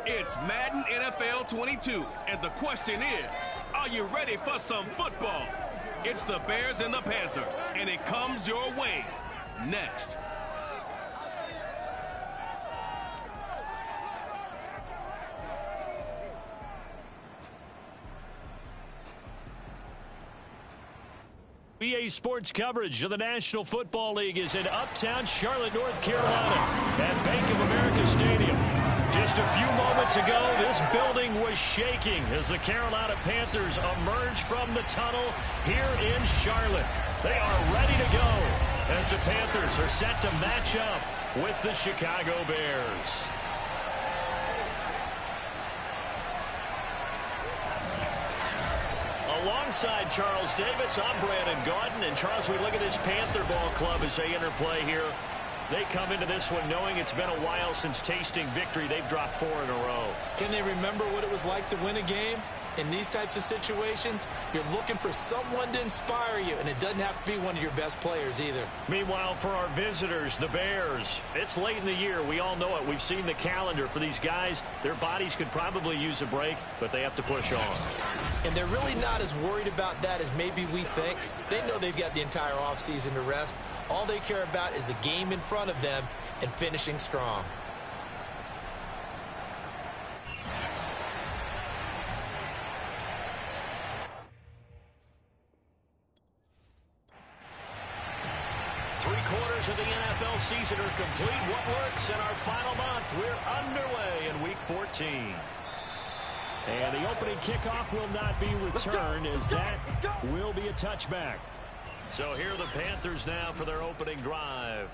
It's Madden NFL 22, and the question is, are you ready for some football? It's the Bears and the Panthers, and it comes your way next. EA Sports coverage of the National Football League is in uptown Charlotte, North Carolina at Bank of America Stadium. Just a few moments ago, this building was shaking as the Carolina Panthers emerge from the tunnel here in Charlotte. They are ready to go as the Panthers are set to match up with the Chicago Bears. Alongside Charles Davis, I'm Brandon Gaudin. And Charles, we look at this Panther ball club as they interplay here. They come into this one knowing it's been a while since tasting victory. They've dropped 4 in a row. Can they remember what it was like to win a game? In these types of situations, you're looking for someone to inspire you, and it doesn't have to be one of your best players either. Meanwhile, for our visitors, the Bears, it's late in the year. We all know it. We've seen the calendar for these guys. Their bodies could probably use a break, but they have to push on. And they're really not as worried about that as maybe we think. They know they've got the entire offseason to rest. All they care about is the game in front of them and finishing strong. Three-quarters of the NFL season are complete. What works in our final month? We're underway in Week 14. And the opening kickoff will not be returned as that will be a touchback. So here are the Panthers now for their opening drive.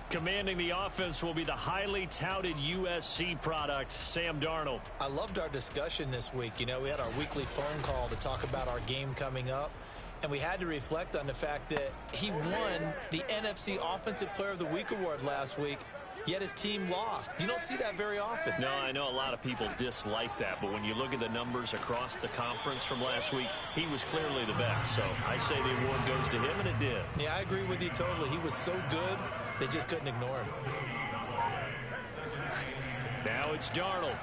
Commanding the offense will be the highly touted USC product, Sam Darnold. I loved our discussion this week. You know, we had our weekly phone call to talk about our game coming up. And we had to reflect on the fact that he won the NFC Offensive Player of the Week award last week, yet his team lost. You don't see that very often. No, I know a lot of people dislike that, but when you look at the numbers across the conference from last week, he was clearly the best. So I say the award goes to him, and it did. Yeah, I agree with you totally. He was so good, they just couldn't ignore him. Now it's Darnold.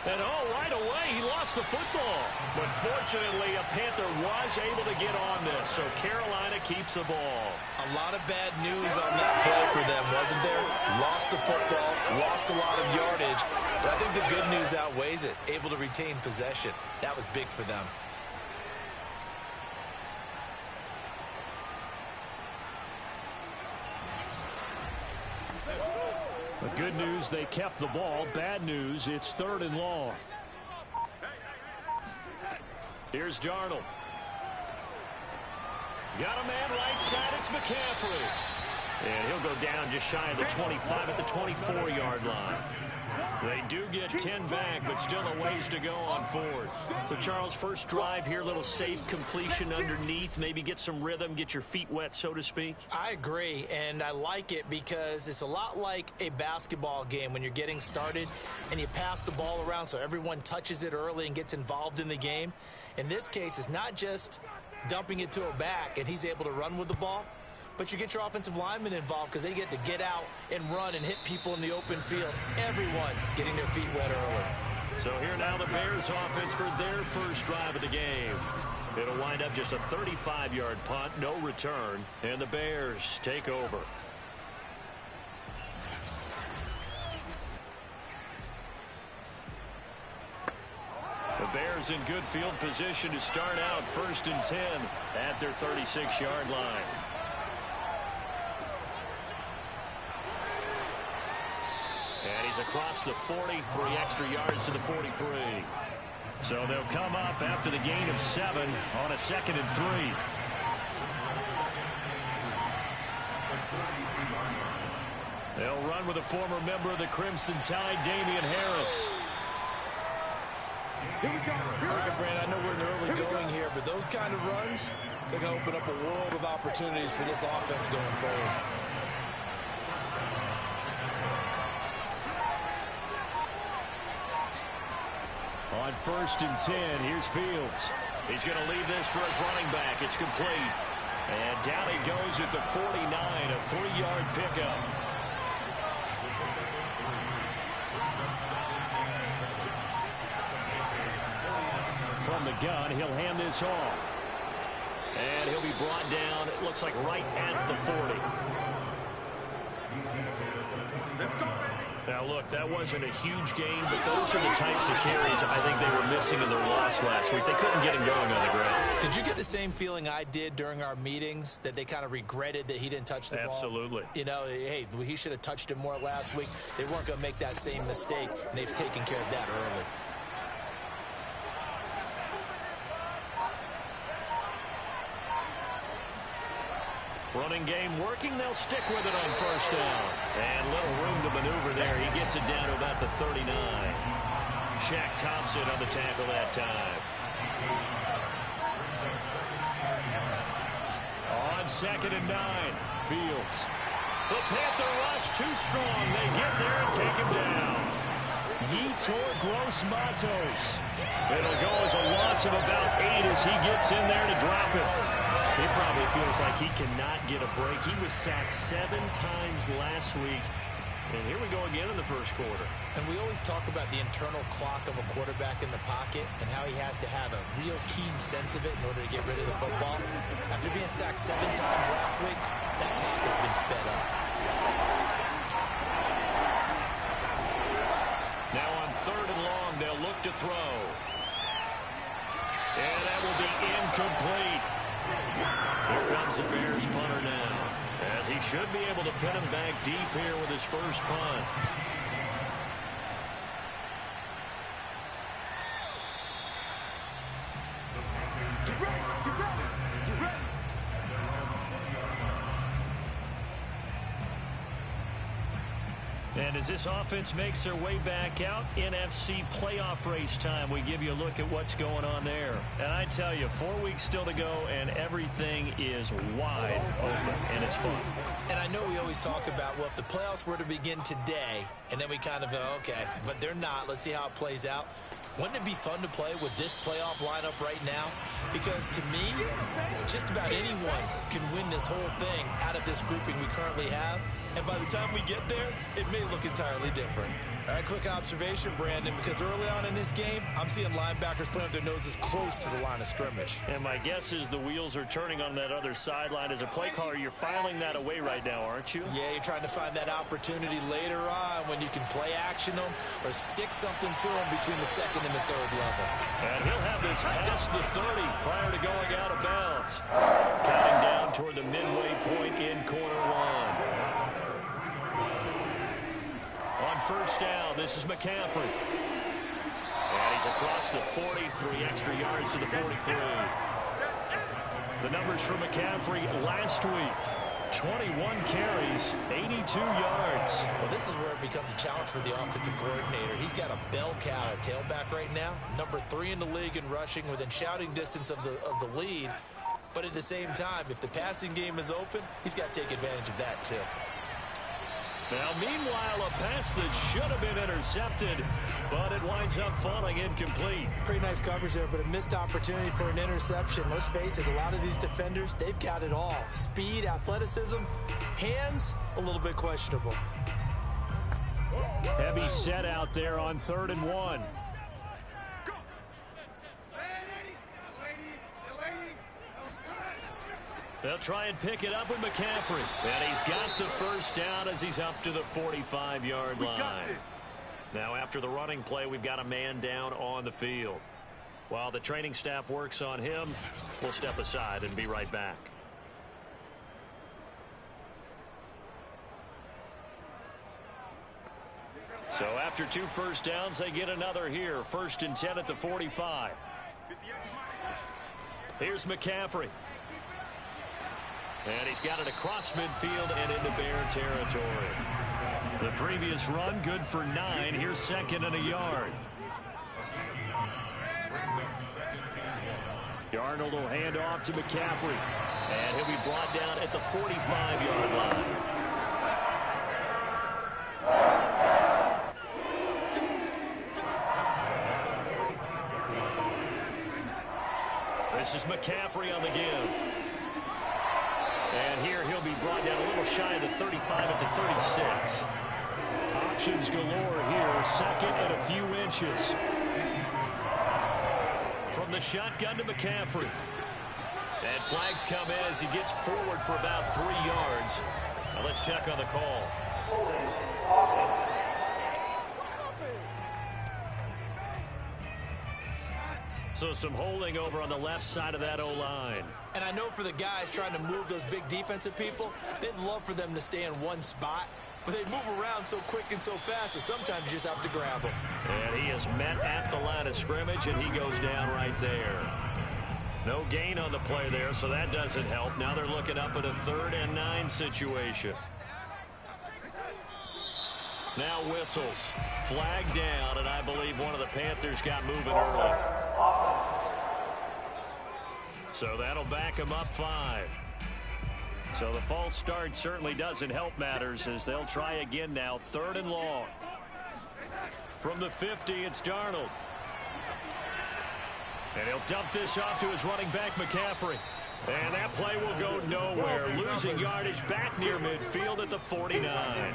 And right away, he lost the football. But fortunately, a Panther was able to get on this, so Carolina keeps the ball. A lot of bad news on that play for them, wasn't there? Lost the football, lost a lot of yardage, but I think the good news outweighs it. Able to retain possession. That was big for them. The good news, they kept the ball. Bad news, it's 3rd and long. Here's Darnold. Got a man right side, it's McCaffrey. And he'll go down just shy of the 25 at the 24-yard line. They do get 10 back, but still a ways to go on 4th. So, Charles, first drive here, little safe completion underneath. Maybe get some rhythm, get your feet wet, so to speak. I agree, and I like it because it's a lot like a basketball game when you're getting started and you pass the ball around so everyone touches it early and gets involved in the game. In this case, it's not just dumping it to a back and he's able to run with the ball, but you get your offensive linemen involved because they get to get out and run and hit people in the open field. Everyone getting their feet wet early. So here now the Bears offense for their first drive of the game. It'll wind up just a 35-yard punt, no return, and the Bears take over. The Bears in good field position to start out 1st and 10 at their 36-yard line. And he's across the 40, 3 extra yards to the 43. So they'll come up after the gain of 7 on a 2nd and 3. They'll run with a former member of the Crimson Tide, Damian Harris. Here we go. All right, Brandon, I know we're in the early going here, but those kind of runs, they're going to open up a world of opportunities for this offense going forward. On 1st and 10, here's Fields. He's going to leave this for his running back. It's complete. And down he goes at the 49, a 3-yard pickup. from the gun. He'll hand this off. And he'll be brought down, it looks like right at the 40. Let's go, baby. Now, look, that wasn't a huge gain, but those are the types of carries I think they were missing in their loss last week. They couldn't get him going on the ground. Did you get the same feeling I did during our meetings, that they kind of regretted that he didn't touch the ball? Absolutely. You know, hey, he should have touched it more last week. They weren't going to make that same mistake, and they've taken care of that early. Running game working. They'll stick with it on first down. And little room to maneuver there. He gets it down to about the 39. Shaq Thompson on the tackle that time. On 2nd and 9. Fields. The Panther rush too strong. They get there and take him down. Yetur Gross-Matos. It'll go as a loss of about 8 as he gets in there to drop it. He probably feels like he cannot get a break. He was sacked 7 times last week. And here we go again in the first quarter. And we always talk about the internal clock of a quarterback in the pocket and how he has to have a real keen sense of it in order to get rid of the football. After being sacked 7 times last week, that clock has been sped up. Now on 3rd and long, they'll look to throw. And that will be incomplete. Here comes the Bears punter now, as he should be able to pin him back deep here with his first punt. And as this offense makes their way back out, NFC playoff race time, we give you a look at what's going on there. And I tell you, 4 weeks still to go, and everything is wide open, and it's fun. And I know we always talk about, well, if the playoffs were to begin today, and then we kind of go, okay, but they're not. Let's see how it plays out. Wouldn't it be fun to play with this playoff lineup right now? Because to me, just about anyone can win this whole thing out of this grouping we currently have. And by the time we get there, it may look entirely different. All right, quick observation, Brandon, because early on in this game, I'm seeing linebackers playing with their noses close to the line of scrimmage. And my guess is the wheels are turning on that other sideline. As a play caller, you're filing that away right now, aren't you? Yeah, you're trying to find that opportunity later on when you can play action them or stick something to them between the 2nd and the 3rd level. And he'll have this past the 30 prior to going out of bounds. Counting down toward the midway point in quarter 1. On first down, this is McCaffrey. And he's across the 40, 3 extra yards to the 43. The numbers for McCaffrey last week. 21 carries, 82 yards. Well, this is where it becomes a challenge for the offensive coordinator. He's got a bell cow at tailback right now. Number 3 in the league in rushing, within shouting distance of the lead. But at the same time, if the passing game is open, he's got to take advantage of that too. Now, meanwhile, a pass that should have been intercepted, but it winds up falling incomplete. Pretty nice coverage there, but a missed opportunity for an interception. Let's face it, a lot of these defenders, they've got it all. Speed, athleticism, hands, a little bit questionable. Heavy set out there on 3rd and 1. They'll try and pick it up with McCaffrey. And he's got the first down as he's up to the 45-yard line. Now, after the running play, we've got a man down on the field. While the training staff works on him, we'll step aside and be right back. So after 2 first downs, they get another here. 1st and 10 at the 45. Here's McCaffrey. And he's got it across midfield and into Bear territory. The previous run, good for 9. Here's 2nd and a yard. Darnold will hand off to McCaffrey. And he'll be brought down at the 45-yard line. This is McCaffrey on the give. And here he'll be brought down a little shy of the 35 at the 36. Options galore here. 2nd and a few inches. From from the shotgun to McCaffrey. And flags come in as he gets forward for about 3 yards. Now let's check on the call. So some holding over on the left side of that O-line. And I know for the guys trying to move those big defensive people, they'd love for them to stay in one spot. But they move around so quick and so fast that sometimes you just have to grab them. And he is met at the line of scrimmage, and he goes down right there. No gain on the play there, so that doesn't help. Now they're looking up at a 3rd and 9 situation. Now whistles. Flag down, and I believe one of the Panthers got moving early. So that'll back him up 5. So the false start certainly doesn't help matters as they'll try again now. 3rd and long. From the 50, it's Darnold. And he'll dump this off to his running back, McCaffrey. And that play will go nowhere. Losing yardage back near midfield at the 49.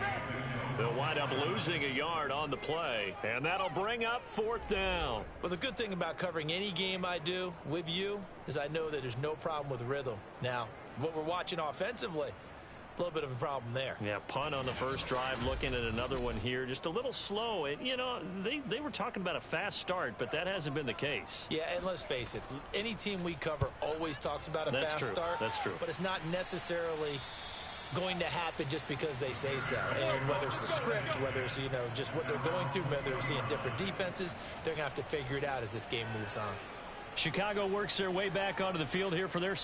They'll wind up losing a yard on the play. And that'll bring up 4th down. Well, the good thing about covering any game I do with you is I know that there's no problem with rhythm. Now, what we're watching offensively, a little bit of a problem there. Yeah, punt on the first drive, looking at another one here. Just a little slow. And, you know, they were talking about a fast start, but that hasn't been the case. Yeah, and let's face it, any team we cover always talks about a fast start. That's true. But it's not necessarily going to happen just because they say so. And whether it's the script, whether it's, you know, just what they're going through, whether they're seeing different defenses, they're going to have to figure it out as this game moves on. Chicago works their way back onto the field here for their